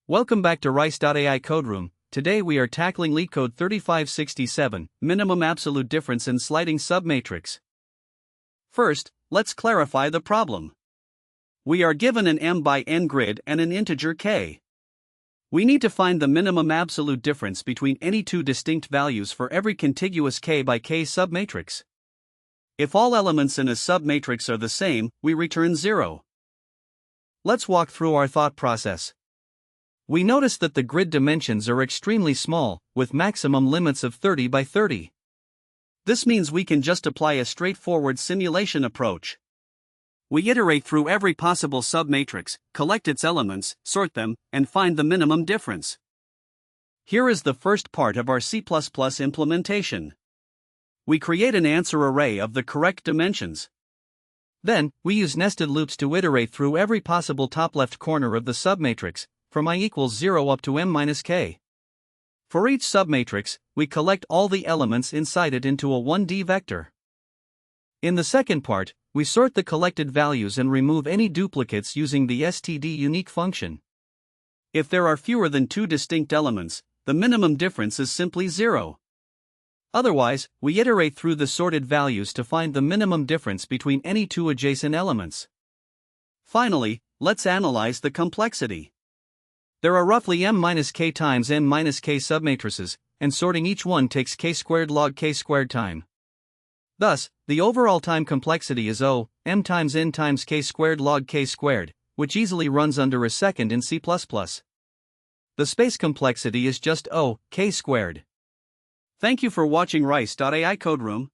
Welcome back to Rice.AI Code Room. Today we are tackling LeetCode 3567, Minimum Absolute Difference in Sliding Submatrix. First, let's clarify the problem. We are given an m by n grid and an integer k. We need to find the minimum absolute difference between any two distinct values for every contiguous k by k submatrix. If all elements in a submatrix are the same, we return 0. Let's walk through our thought process. We notice that the grid dimensions are extremely small, with maximum limits of 30 by 30. This means we can just apply a straightforward simulation approach. We iterate through every possible submatrix, collect its elements, sort them, and find the minimum difference. Here is the first part of our C++ implementation. We create an answer array of the correct dimensions. Then, we use nested loops to iterate through every possible top left corner of the submatrix, from I equals 0 up to m minus k. For each submatrix, we collect all the elements inside it into a 1D vector. In the second part, we sort the collected values and remove any duplicates using the std_unique function. If there are fewer than two distinct elements, the minimum difference is simply 0. Otherwise, we iterate through the sorted values to find the minimum difference between any two adjacent elements. Finally, let's analyze the complexity. There are roughly m minus k times n minus k submatrices, and sorting each one takes k squared log k squared time. Thus, the overall time complexity is O, m times n times k squared log k squared, which easily runs under a second in C++. The space complexity is just O, k squared. Thank you for watching Rice.AI Code Room.